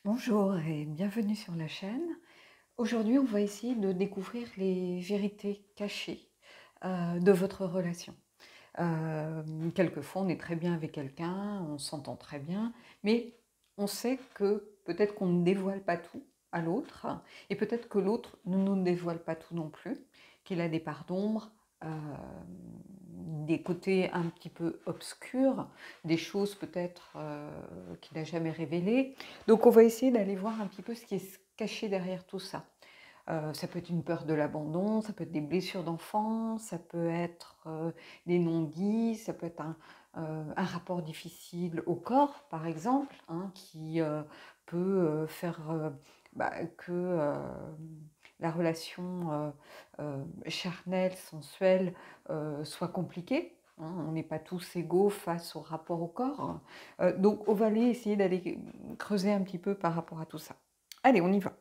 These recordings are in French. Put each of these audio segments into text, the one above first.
Bonjour et bienvenue sur la chaîne. Aujourd'hui, on va essayer de découvrir les vérités cachées de votre relation. Quelquefois, on est très bien avec quelqu'un, on s'entend très bien, mais on sait que peut-être qu'on ne dévoile pas tout à l'autre, et peut-être que l'autre ne nous dévoile pas tout non plus, qu'il a des parts d'ombre, euh, des côtés un petit peu obscurs, des choses peut-être qu'il n'a jamais révélées. Donc on va essayer d'aller voir un petit peu ce qui est caché derrière tout ça. Ça peut être une peur de l'abandon, ça peut être des blessures d'enfance, ça peut être des non-dits, ça peut être un rapport difficile au corps, par exemple, hein, qui peut faire que la relation charnelle, sensuelle, soit compliquée. Hein. On n'est pas tous égaux face au rapport au corps. Donc on va aller essayer d'aller creuser un petit peu par rapport à tout ça. Allez, on y va.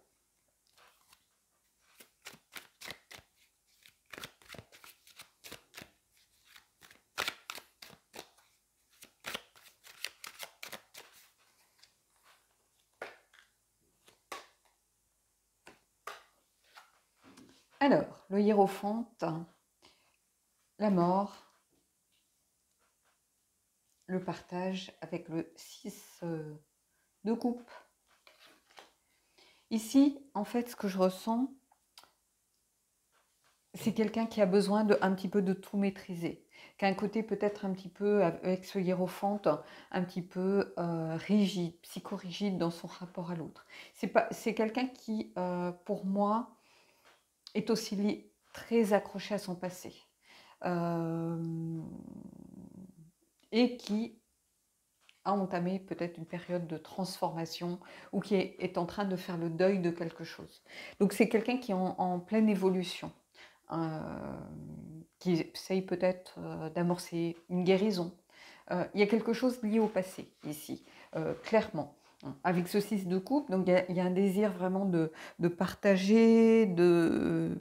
Alors, le hiérophante, la mort, le partage avec le 6 de coupe. Ici, en fait, ce que je ressens, c'est quelqu'un qui a besoin de un petit peu de tout maîtriser, qui a un côté peut-être un petit peu, avec ce hiérophante, un petit peu rigide, psychorigide dans son rapport à l'autre. C'est quelqu'un qui, pour moi, est aussi très accroché à son passé. Et qui a entamé peut-être une période de transformation ou qui est en train de faire le deuil de quelque chose. Donc c'est quelqu'un qui est en pleine évolution, qui essaye peut-être d'amorcer une guérison. Il y a quelque chose lié au passé ici, clairement. Avec ce 6 de coupe, donc il y a un désir vraiment de partager, de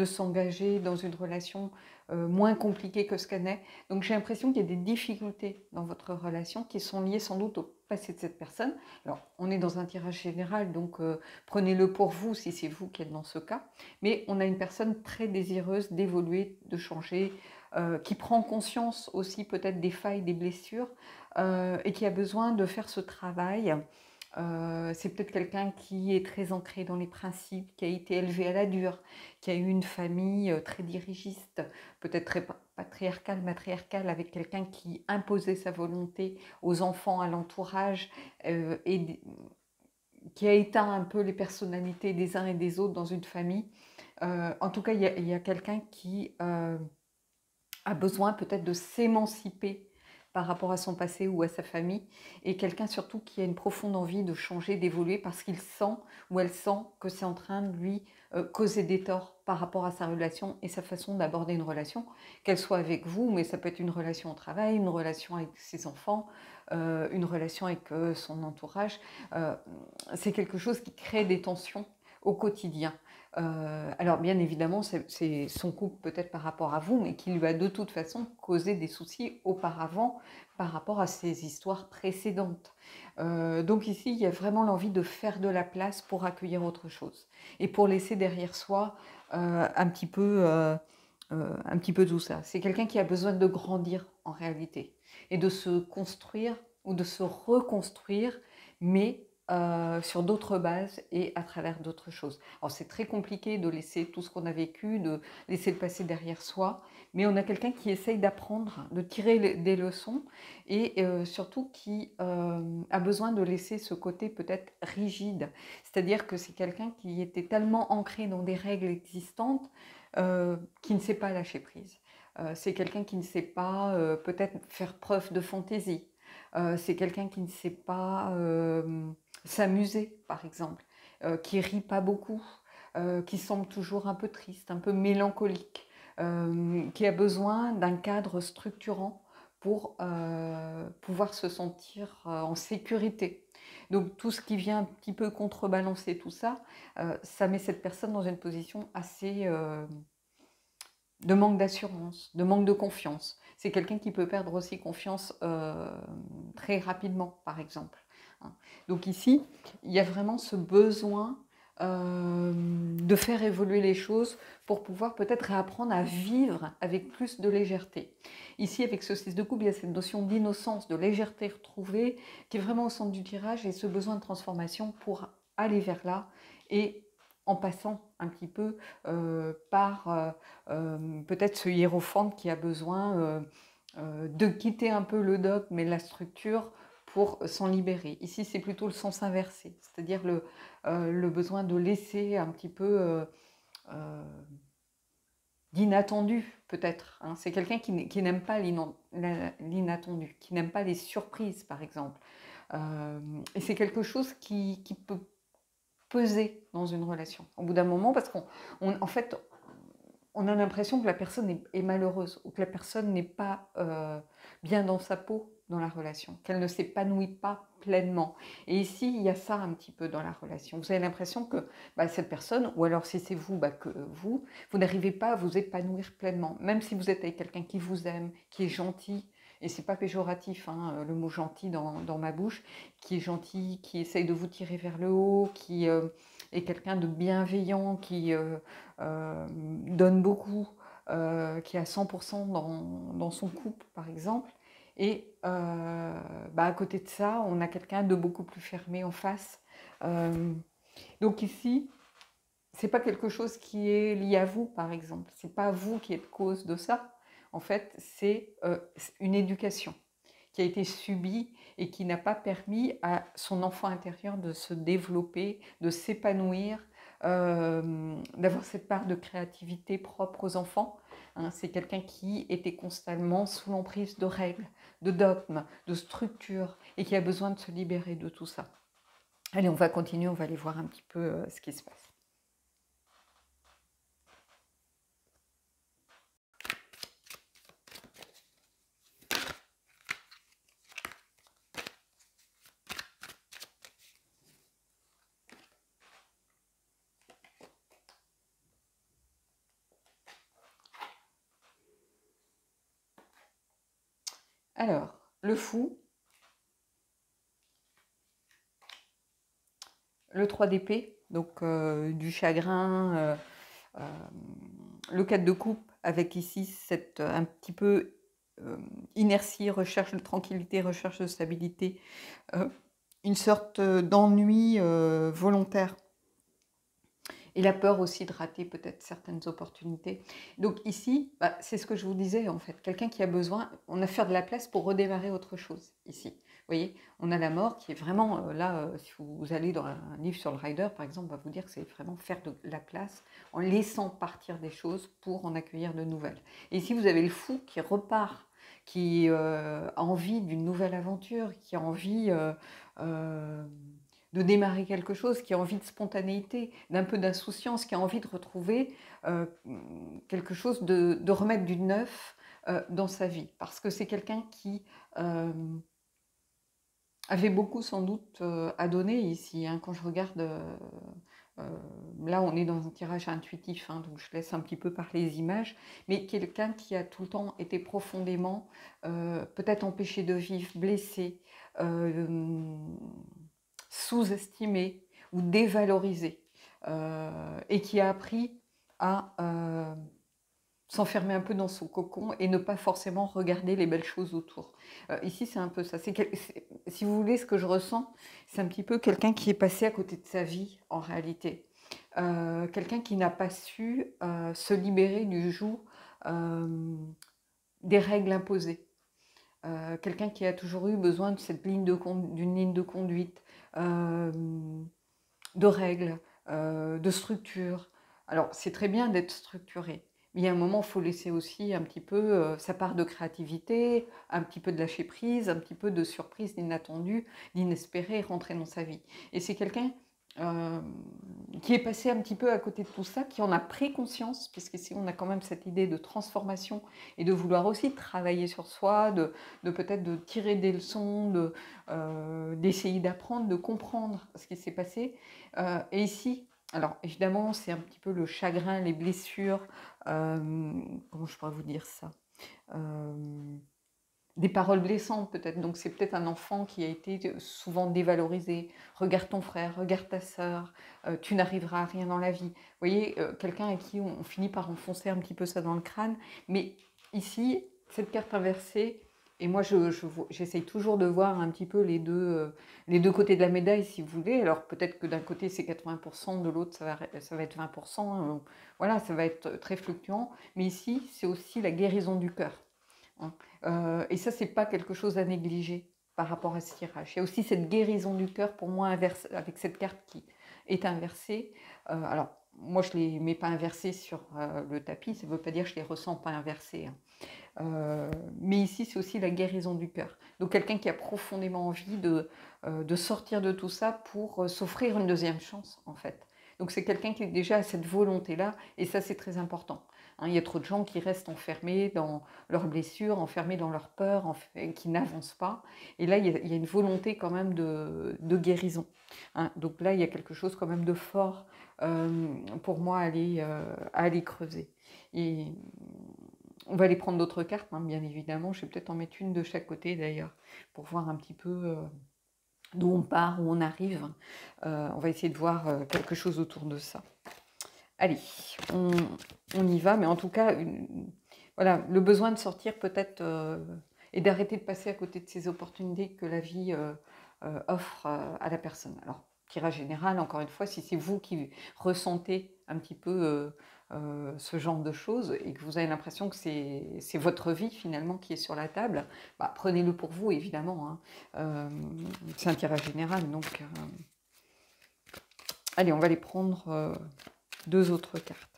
s'engager dans une relation moins compliquée que ce qu'elle est. Donc j'ai l'impression qu'il y a des difficultés dans votre relation qui sont liées sans doute au passé de cette personne. Alors on est dans un tirage général, donc prenez-le pour vous si c'est vous qui êtes dans ce cas. Mais on a une personne très désireuse d'évoluer, de changer, qui prend conscience aussi peut-être des failles, des blessures, et qui a besoin de faire ce travail. C'est peut-être quelqu'un qui est très ancré dans les principes, qui a été élevé à la dure, qui a eu une famille très dirigiste, peut-être très patriarcale, matriarcale, avec quelqu'un qui imposait sa volonté aux enfants, à l'entourage, et qui a éteint un peu les personnalités des uns et des autres dans une famille. En tout cas, il y a quelqu'un qui a besoin peut-être de s'émanciper par rapport à son passé ou à sa famille, et quelqu'un surtout qui a une profonde envie de changer, d'évoluer, parce qu'il sent ou elle sent que c'est en train de lui causer des torts par rapport à sa relation et sa façon d'aborder une relation, qu'elle soit avec vous, mais ça peut être une relation au travail, une relation avec ses enfants, une relation avec son entourage. C'est quelque chose qui crée des tensions au quotidien. Alors bien évidemment, c'est son couple peut-être par rapport à vous, mais qui lui a de toute façon causé des soucis auparavant par rapport à ses histoires précédentes. Donc ici, il y a vraiment l'envie de faire de la place pour accueillir autre chose et pour laisser derrière soi un petit peu tout ça. C'est quelqu'un qui a besoin de grandir en réalité et de se construire ou de se reconstruire, mais sur d'autres bases et à travers d'autres choses. Alors c'est très compliqué de laisser tout ce qu'on a vécu, de laisser le passé derrière soi, mais on a quelqu'un qui essaye d'apprendre, de tirer des leçons, et surtout qui a besoin de laisser ce côté peut-être rigide. C'est-à-dire que c'est quelqu'un qui était tellement ancré dans des règles existantes qui ne sait pas lâcher prise. C'est quelqu'un qui ne sait pas peut-être faire preuve de fantaisie. C'est quelqu'un qui ne sait pas s'amuser, par exemple, qui rit pas beaucoup, qui semble toujours un peu triste, un peu mélancolique, qui a besoin d'un cadre structurant pour pouvoir se sentir en sécurité. Donc tout ce qui vient un petit peu contrebalancer tout ça, ça met cette personne dans une position assez de manque d'assurance, de manque de confiance. C'est quelqu'un qui peut perdre aussi confiance très rapidement, par exemple. hein. Donc ici, il y a vraiment ce besoin de faire évoluer les choses pour pouvoir peut-être réapprendre à vivre avec plus de légèreté. Ici, avec ce 6 de coupe, il y a cette notion d'innocence, de légèreté retrouvée, qui est vraiment au centre du tirage, et ce besoin de transformation pour aller vers là, et en passant un petit peu par peut-être ce hiérophant qui a besoin de quitter un peu le dogme et la structure pour s'en libérer. Ici, c'est plutôt le sens inversé, c'est-à-dire le besoin de laisser un petit peu euh, d'inattendu, peut-être, hein. C'est quelqu'un qui n'aime pas l'inattendu, qui n'aime pas les surprises, par exemple. Et c'est quelque chose qui peut peser dans une relation. Au bout d'un moment, parce en fait, on a l'impression que la personne est malheureuse, ou que la personne n'est pas bien dans sa peau dans la relation, qu'elle ne s'épanouit pas pleinement. Et ici, il y a ça un petit peu dans la relation. Vous avez l'impression que cette personne, ou alors si c'est vous, que vous n'arrivez pas à vous épanouir pleinement, même si vous êtes avec quelqu'un qui vous aime, qui est gentil, et c'est pas péjoratif, hein, le mot gentil dans ma bouche, qui est gentil, qui essaye de vous tirer vers le haut, qui est quelqu'un de bienveillant, qui donne beaucoup, qui est à 100% dans son couple, par exemple. Et à côté de ça, on a quelqu'un de beaucoup plus fermé en face. Donc ici, c'est pas quelque chose qui est lié à vous, par exemple. C'est pas vous qui êtes cause de ça. En fait, c'est une éducation qui a été subie et qui n'a pas permis à son enfant intérieur de se développer, de s'épanouir, d'avoir cette part de créativité propre aux enfants. Hein. C'est quelqu'un qui était constamment sous l'emprise de règles, de dogmes, de structures, et qui a besoin de se libérer de tout ça. Allez, on va continuer, on va aller voir un petit peu ce qui se passe. Alors, le fou, le 3 d'épée, donc du chagrin, le 4 de coupe, avec ici cette un petit peu inertie, recherche de tranquillité, recherche de stabilité, une sorte d'ennui volontaire. Et la peur aussi de rater peut-être certaines opportunités. Donc ici, c'est ce que je vous disais en fait. Quelqu'un qui a besoin, on a fait de la place pour redémarrer autre chose ici. Vous voyez, on a la mort qui est vraiment, là, si vous allez dans un livre sur le rider, par exemple, on va vous dire que c'est vraiment faire de la place en laissant partir des choses pour en accueillir de nouvelles. Et ici, vous avez le fou qui repart, qui a envie d'une nouvelle aventure, qui a envie de démarrer quelque chose, qui a envie de spontanéité, d'un peu d'insouciance, qui a envie de retrouver quelque chose, de remettre du neuf dans sa vie. Parce que c'est quelqu'un qui avait beaucoup sans doute à donner ici. Hein. Quand je regarde, là on est dans un tirage intuitif, hein, donc je laisse un petit peu parler les images, mais quelqu'un qui a tout le temps été profondément peut-être empêché de vivre, blessé, sous-estimé ou dévalorisé, et qui a appris à s'enfermer un peu dans son cocon et ne pas forcément regarder les belles choses autour. Ici, c'est un peu ça. Si vous voulez, ce que je ressens, c'est un petit peu quelqu'un qui est passé à côté de sa vie, en réalité. Quelqu'un qui n'a pas su se libérer du joug des règles imposées. Quelqu'un qui a toujours eu besoin d'une ligne de conduite, de règles, de structures. Alors, c'est très bien d'être structuré, mais il y a un moment, il faut laisser aussi un petit peu sa part de créativité, un petit peu de lâcher prise, un petit peu de surprise, d'inattendu, d'inespéré rentrer dans sa vie. Et c'est quelqu'un qui est passé un petit peu à côté de tout ça, qui en a pris conscience, puisqu'ici on a quand même cette idée de transformation et de vouloir aussi travailler sur soi, de peut-être de tirer des leçons, d'essayer d'apprendre, de comprendre ce qui s'est passé. Et ici, alors évidemment, c'est un petit peu le chagrin, les blessures, comment je pourrais vous dire ça, des paroles blessantes peut-être. Donc c'est peut-être un enfant qui a été souvent dévalorisé. Regarde ton frère, regarde ta sœur, tu n'arriveras à rien dans la vie. Vous voyez, quelqu'un à qui on finit par enfoncer un petit peu ça dans le crâne. Mais ici, cette carte inversée, et moi j'essaye toujours de voir un petit peu les deux côtés de la médaille, si vous voulez. Alors peut-être que d'un côté c'est 80%, de l'autre ça va être 20%. Voilà, ça va être très fluctuant. Mais ici, c'est aussi la guérison du cœur. Hein. Et ça, c'est pas quelque chose à négliger par rapport à ce tirage. Il y a aussi cette guérison du cœur pour moi avec cette carte qui est inversée. Alors, moi, je ne les mets pas inversées sur le tapis, ça ne veut pas dire que je les ressens pas inversées. Hein. Mais ici, c'est aussi la guérison du cœur. Donc, quelqu'un qui a profondément envie de sortir de tout ça pour s'offrir une deuxième chance, en fait. Donc, c'est quelqu'un qui est déjà à cette volonté-là, et ça, c'est très important. Hein, il y a trop de gens qui restent enfermés dans leurs blessures, enfermés dans leurs peurs, qui n'avancent pas. Et là, il y a une volonté quand même de guérison. Hein. Donc là, il y a quelque chose quand même de fort pour moi à aller creuser. Et on va aller prendre d'autres cartes, hein, bien évidemment. Je vais peut-être en mettre une de chaque côté d'ailleurs, pour voir un petit peu d'où on part, où on arrive. On va essayer de voir quelque chose autour de ça. Allez, on y va, mais en tout cas, voilà, le besoin de sortir peut-être et d'arrêter de passer à côté de ces opportunités que la vie offre à la personne. Alors, tirage général, encore une fois, si c'est vous qui ressentez un petit peu ce genre de choses et que vous avez l'impression que c'est votre vie finalement qui est sur la table, bah, prenez-le pour vous, évidemment. Hein. C'est un tirage général, donc... Allez, on va les prendre deux autres cartes.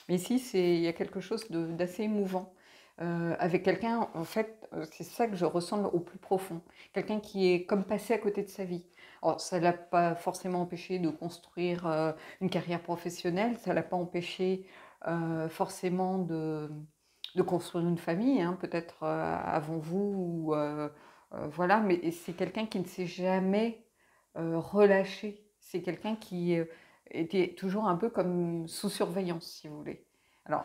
Mais ici, il y a quelque chose d'assez émouvant. Avec quelqu'un, en fait, c'est ça que je ressens au plus profond. Quelqu'un qui est comme passé à côté de sa vie. Alors, ça ne l'a pas forcément empêché de construire une carrière professionnelle, ça ne l'a pas empêché forcément de construire une famille, hein, peut-être avant vous, ou, voilà, mais c'est quelqu'un qui ne s'est jamais relâché. C'est quelqu'un qui était toujours un peu comme sous surveillance, si vous voulez. Alors,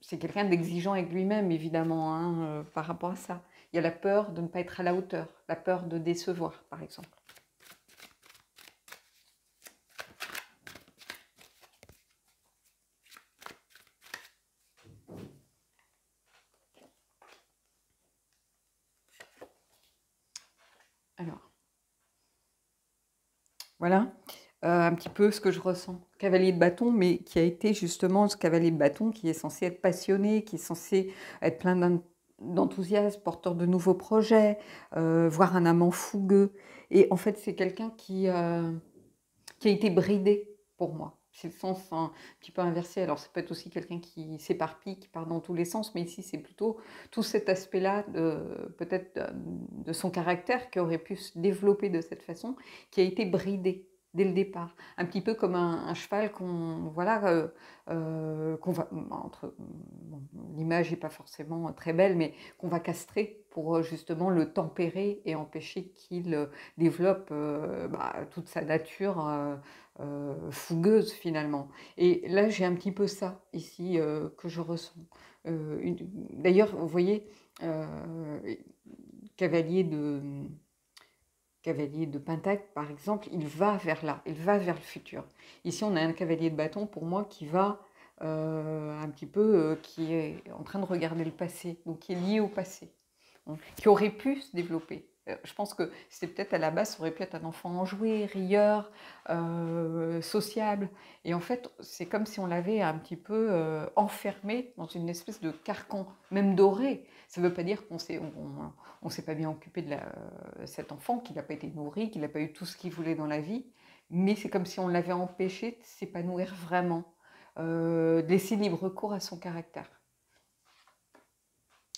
c'est quelqu'un d'exigeant avec lui-même, évidemment, hein, par rapport à ça. Il y a la peur de ne pas être à la hauteur, la peur de décevoir, par exemple. Alors, voilà. Un petit peu ce que je ressens. Cavalier de bâton, mais qui a été justement ce cavalier de bâton qui est censé être passionné, qui est censé être plein d'enthousiasme, porteur de nouveaux projets, voire un amant fougueux. Et en fait, c'est quelqu'un qui a été bridé pour moi. C'est le sens un petit peu inversé. Alors, ça peut être aussi quelqu'un qui s'éparpille, qui part dans tous les sens, mais ici, c'est plutôt tout cet aspect-là, peut-être de son caractère, qui aurait pu se développer de cette façon, qui a été bridé dès le départ. Un petit peu comme un cheval qu'on va, bon, l'image n'est pas forcément très belle, mais qu'on va castrer pour justement le tempérer et empêcher qu'il développe toute sa nature fougueuse finalement. Et là, j'ai un petit peu ça ici que je ressens. D'ailleurs, vous voyez, cavalier de, cavalier de Pentacle, par exemple, il va vers là, il va vers le futur. Ici, on a un cavalier de bâton, pour moi, qui va un petit peu, qui est en train de regarder le passé, donc qui est lié au passé, hein, qui aurait pu se développer. Je pense que c'est peut-être à la base, ça aurait pu être un enfant enjoué, rieur, sociable. Et en fait, c'est comme si on l'avait un petit peu enfermé dans une espèce de carcan, même doré. Ça ne veut pas dire qu'on s'est pas bien occupé de cet enfant, qu'il n'a pas été nourri, qu'il n'a pas eu tout ce qu'il voulait dans la vie. Mais c'est comme si on l'avait empêché de s'épanouir vraiment, de laisser libre cours à son caractère.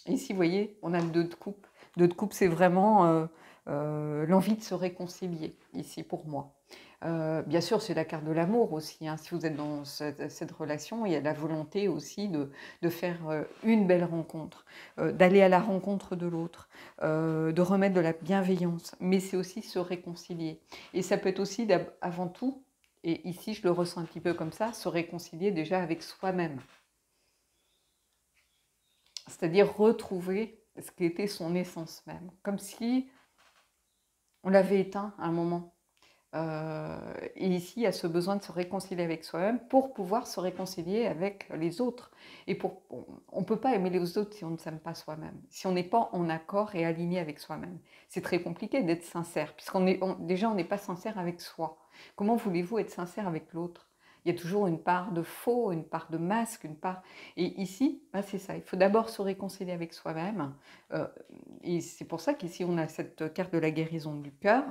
Et ici, vous voyez, on a le 2 de coupe. 2 de coupe, c'est vraiment l'envie de se réconcilier, ici, pour moi. Bien sûr, c'est la carte de l'amour aussi. Hein. Si vous êtes dans cette relation, il y a la volonté aussi de faire une belle rencontre, d'aller à la rencontre de l'autre, de remettre de la bienveillance. Mais c'est aussi se réconcilier. Et ça peut être aussi, avant tout, Et ici, je le ressens un petit peu comme ça, se réconcilier déjà avec soi-même. C'est-à-dire retrouver ce qui était son essence même. Comme si on l'avait éteint à un moment. Et ici, il y a ce besoin de se réconcilier avec soi-même pour pouvoir se réconcilier avec les autres. Et on ne peut pas aimer les autres si on ne s'aime pas soi-même, si on n'est pas en accord et aligné avec soi-même. C'est très compliqué d'être sincère, déjà on n'est pas sincère avec soi. Comment voulez-vous être sincère avec l'autre? Il y a toujours une part de faux, une part de masque, une part... Et ici, bah c'est ça, il faut d'abord se réconcilier avec soi-même. Euh, et c'est pour ça qu'ici, on a cette carte de la guérison du cœur,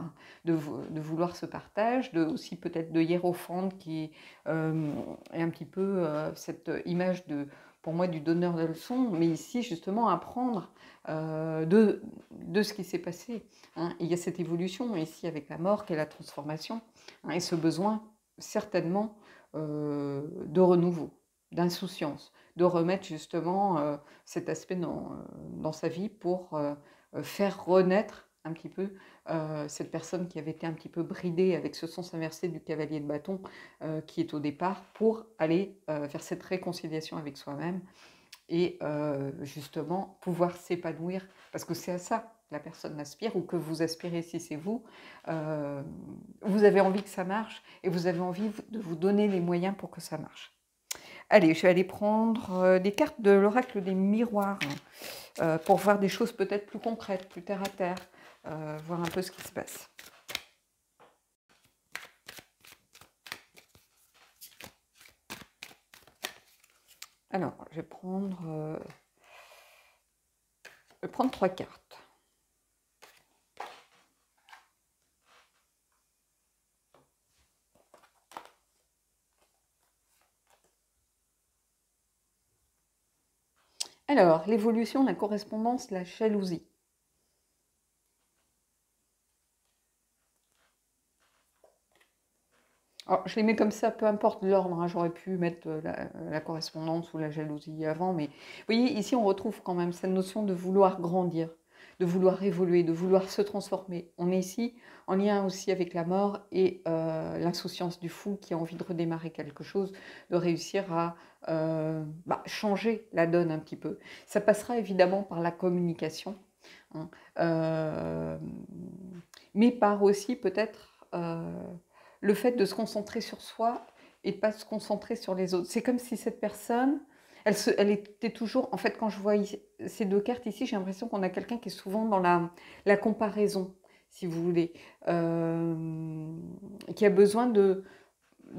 de vouloir ce partage, aussi peut-être de hiérophante qui est un petit peu cette image pour moi du donneur de leçons, mais ici justement apprendre de ce qui s'est passé. Hein. Il y a cette évolution ici avec la mort qui est la transformation, hein, et ce besoin certainement de renouveau, d'insouciance, de remettre justement cet aspect dans sa vie pour faire renaître un petit peu cette personne qui avait été un petit peu bridée avec ce sens inversé du cavalier de bâton qui est au départ pour aller vers cette réconciliation avec soi-même et justement pouvoir s'épanouir parce que c'est à ça que la personne aspire ou que vous aspirez si c'est vous. Vous avez envie que ça marche et vous avez envie de vous donner les moyens pour que ça marche. Allez, je vais aller prendre des cartes de l'oracle des miroirs pour voir des choses peut-être plus concrètes, plus terre à terre, voir un peu ce qui se passe. Alors, je vais prendre 3 cartes. Alors, l'évolution, la correspondance, la jalousie. Alors, je les mets comme ça, peu importe l'ordre, hein, j'aurais pu mettre la correspondance ou la jalousie avant, mais vous voyez, ici on retrouve quand même cette notion de vouloir grandir, de vouloir évoluer, de vouloir se transformer. On est ici en lien aussi avec la mort et l'insouciance du fou qui a envie de redémarrer quelque chose, de réussir à changer la donne un petit peu. Ça passera évidemment par la communication, hein, mais par aussi peut-être le fait de se concentrer sur soi et de pas se concentrer sur les autres. C'est comme si cette personne, elle était toujours... En fait, quand je vois ces 2 cartes ici, j'ai l'impression qu'on a quelqu'un qui est souvent dans la comparaison, si vous voulez, qui a besoin de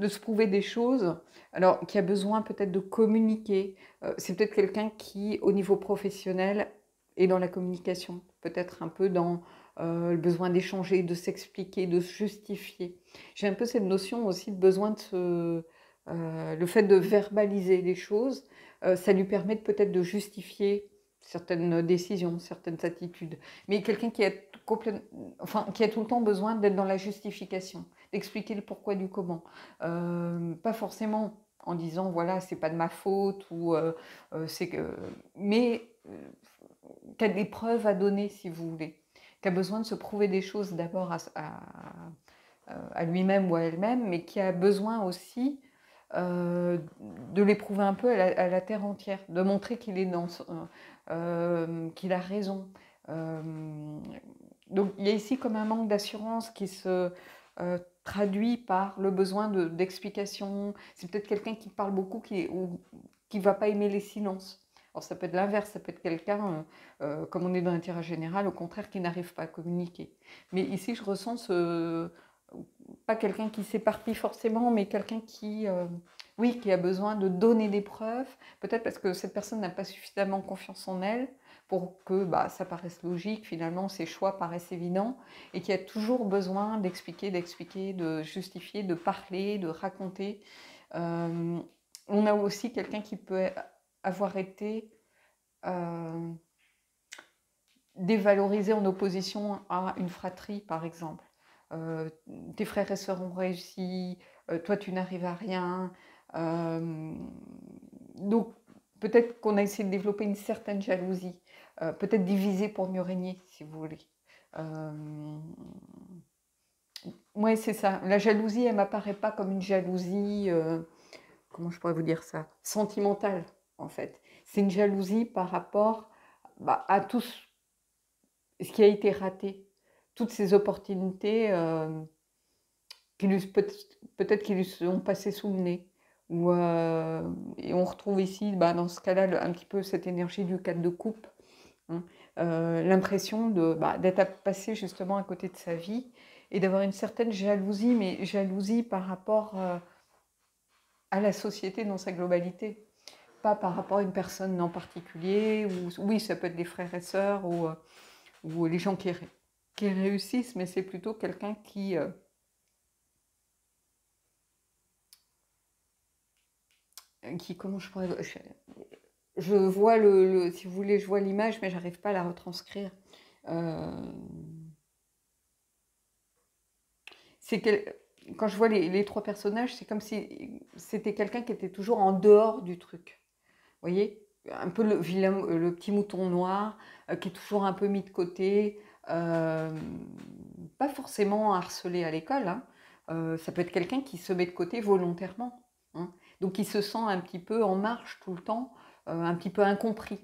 se prouver des choses, alors qui a besoin peut-être de communiquer. C'est peut-être quelqu'un qui, au niveau professionnel, est dans la communication, peut-être un peu dans le besoin d'échanger, de s'expliquer, de se justifier. J'ai un peu cette notion aussi de besoin le fait de verbaliser les choses, ça lui permet peut-être de justifier certaines décisions, certaines attitudes. Mais quelqu'un qui qui a tout le temps besoin d'être dans la justification, d'expliquer le pourquoi du comment. Pas forcément en disant voilà, c'est pas de ma faute, c'est que. Mais qui a des preuves à donner, si vous voulez. Qui a besoin de se prouver des choses d'abord à lui-même ou à elle-même, mais qui a besoin aussi de l'éprouver un peu à la terre entière, de montrer qu'il est qu'il a raison. Donc il y a ici comme un manque d'assurance qui se traduit par le besoin d'explication. C'est peut-être quelqu'un qui parle beaucoup ou qui ne va pas aimer les silences. Alors ça peut être l'inverse, ça peut être quelqu'un, comme on est dans l'intérêt général, au contraire, qui n'arrive pas à communiquer. Mais ici, je ressens pas quelqu'un qui s'éparpille forcément, mais quelqu'un oui, qui a besoin de donner des preuves, peut-être parce que cette personne n'a pas suffisamment confiance en elle pour que ça paraisse logique, finalement, ses choix paraissent évidents, et qui a toujours besoin d'expliquer, de justifier, de parler, de raconter. On a aussi quelqu'un qui peut avoir été dévalorisé en opposition à une fratrie, par exemple. Tes frères et sœurs ont réussi, toi tu n'arrives à rien. Donc peut-être qu'on a essayé de développer une certaine jalousie, peut-être diviser pour mieux régner, si vous voulez. Ouais, c'est ça. La jalousie, elle m'apparaît pas comme une jalousie, comment je pourrais vous dire ça? Sentimentale, en fait. C'est une jalousie par rapport, bah, à tout ce qui a été raté. Toutes ces opportunités, qui lui peut-être qui lui sont passées sous le nez. Ou, et on retrouve ici, bah, dans ce cas-là, un petit peu cette énergie du 4 de coupe, hein. L'impression bah, d'être passé justement à côté de sa vie et d'avoir une certaine jalousie, mais jalousie par rapport à la société dans sa globalité, pas par rapport à une personne en particulier, ou oui, ça peut être des frères et sœurs, ou les gens qui réussissent, mais c'est plutôt quelqu'un qui, comment je pourrais, je vois si vous voulez, je vois l'image, mais j'arrive pas à la retranscrire. Euh, c'est quand je vois les trois personnages, c'est comme si c'était quelqu'un qui était toujours en dehors du truc. Vous voyez, un peu le vilain, le petit mouton noir, qui est toujours un peu mis de côté, euh, pas forcément harcelé à l'école, hein. Ça peut être quelqu'un qui se met de côté volontairement, hein. Donc il se sent un petit peu en marge tout le temps, un petit peu incompris.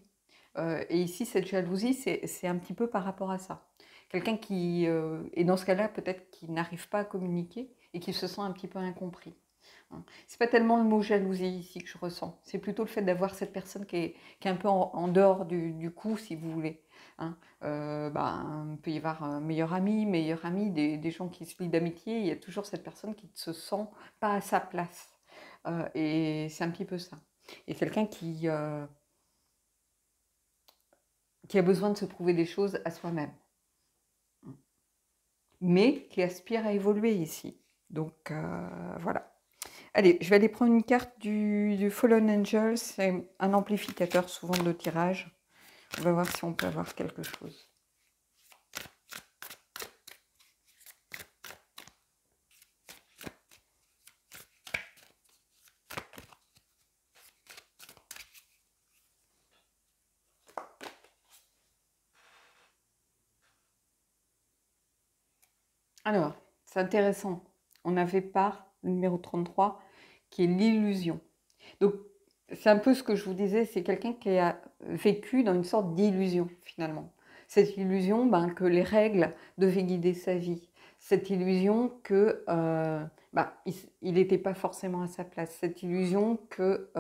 Et ici, cette jalousie, c'est un petit peu par rapport à ça. Quelqu'un qui, et dans ce cas-là, peut-être qui n'arrive pas à communiquer et qui se sent un petit peu incompris. C'est pas tellement le mot jalousie ici que je ressens, c'est plutôt le fait d'avoir cette personne qui est un peu en dehors du coup, si vous voulez, hein. Bah, il peut y avoir un meilleur ami, des gens qui se lient d'amitié, il y a toujours cette personne qui ne se sent pas à sa place. Et c'est un petit peu ça. Et quelqu'un qui a besoin de se prouver des choses à soi-même, mais qui aspire à évoluer ici. Donc voilà. Allez, je vais aller prendre une carte du Fallen Angel. C'est un amplificateur souvent de tirage. On va voir si on peut avoir quelque chose. Alors, c'est intéressant. On avait pas le numéro 33, qui est l'illusion. Donc, c'est un peu ce que je vous disais, c'est quelqu'un qui a vécu dans une sorte d'illusion, finalement. Cette illusion, ben, que les règles devaient guider sa vie. Cette illusion que bah, il n'était pas forcément à sa place. Cette illusion que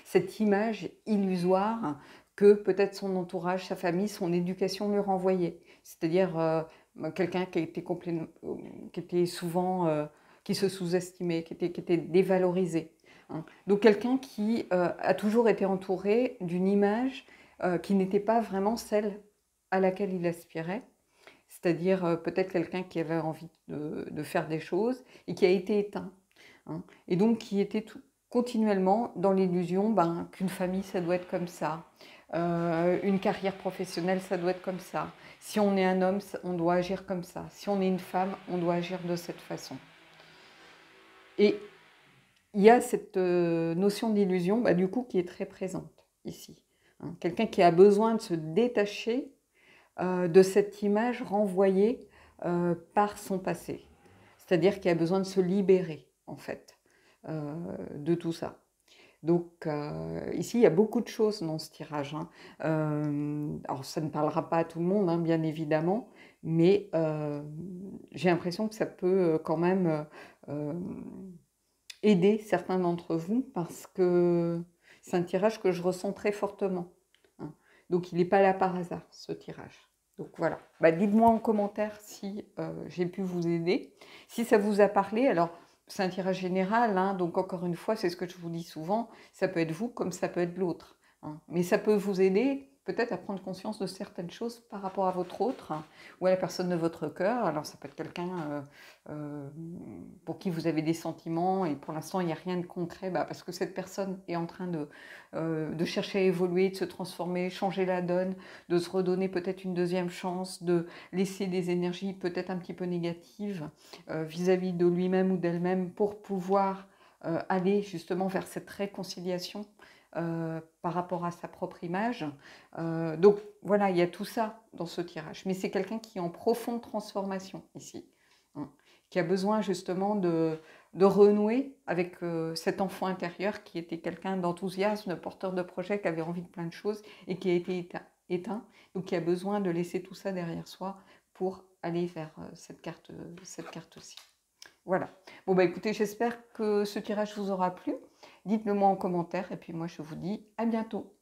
cette image illusoire que peut-être son entourage, sa famille, son éducation lui renvoyait. C'est-à-dire quelqu'un qui était souvent, qui se sous-estimait, qui était dévalorisé, hein. Donc quelqu'un qui a toujours été entouré d'une image qui n'était pas vraiment celle à laquelle il aspirait, c'est-à-dire peut-être quelqu'un qui avait envie de faire des choses et qui a été éteint, hein. Et donc qui était continuellement dans l'illusion qu'une famille, ça doit être comme ça, une carrière professionnelle, ça doit être comme ça. Si on est un homme, on doit agir comme ça. Si on est une femme, on doit agir de cette façon. Et il y a cette notion d'illusion, bah, du coup, qui est très présente ici, hein. Quelqu'un qui a besoin de se détacher de cette image renvoyée par son passé. C'est-à-dire qui a besoin de se libérer, en fait, de tout ça. Donc ici, il y a beaucoup de choses dans ce tirage, hein. Alors, ça ne parlera pas à tout le monde, hein, bien évidemment, mais j'ai l'impression que ça peut quand même aider certains d'entre vous parce que c'est un tirage que je ressens très fortement, hein. Donc, il n'est pas là par hasard, ce tirage. Donc voilà, bah, dites-moi en commentaire si j'ai pu vous aider. Si ça vous a parlé, alors c'est un tirage général, hein, donc encore une fois, c'est ce que je vous dis souvent, ça peut être vous comme ça peut être l'autre, hein. Mais ça peut vous aider peut-être à prendre conscience de certaines choses par rapport à votre autre, hein, ou à la personne de votre cœur. Alors ça peut être quelqu'un pour qui vous avez des sentiments et pour l'instant il n'y a rien de concret, bah, parce que cette personne est en train de chercher à évoluer, de se transformer, changer la donne, de se redonner peut-être une deuxième chance, de laisser des énergies peut-être un petit peu négatives vis-à-vis de lui-même ou d'elle-même pour pouvoir aller justement vers cette réconciliation par rapport à sa propre image. Donc voilà, il y a tout ça dans ce tirage. Mais c'est quelqu'un qui est en profonde transformation ici, hein, qui a besoin justement de renouer avec cet enfant intérieur qui était quelqu'un d'enthousiaste, de porteur de projet, qui avait envie de plein de choses et qui a été éteint, donc qui a besoin de laisser tout ça derrière soi pour aller vers cette carte-ci. Voilà. Bon, bah écoutez, j'espère que ce tirage vous aura plu. Dites-le moi en commentaire et puis moi je vous dis à bientôt.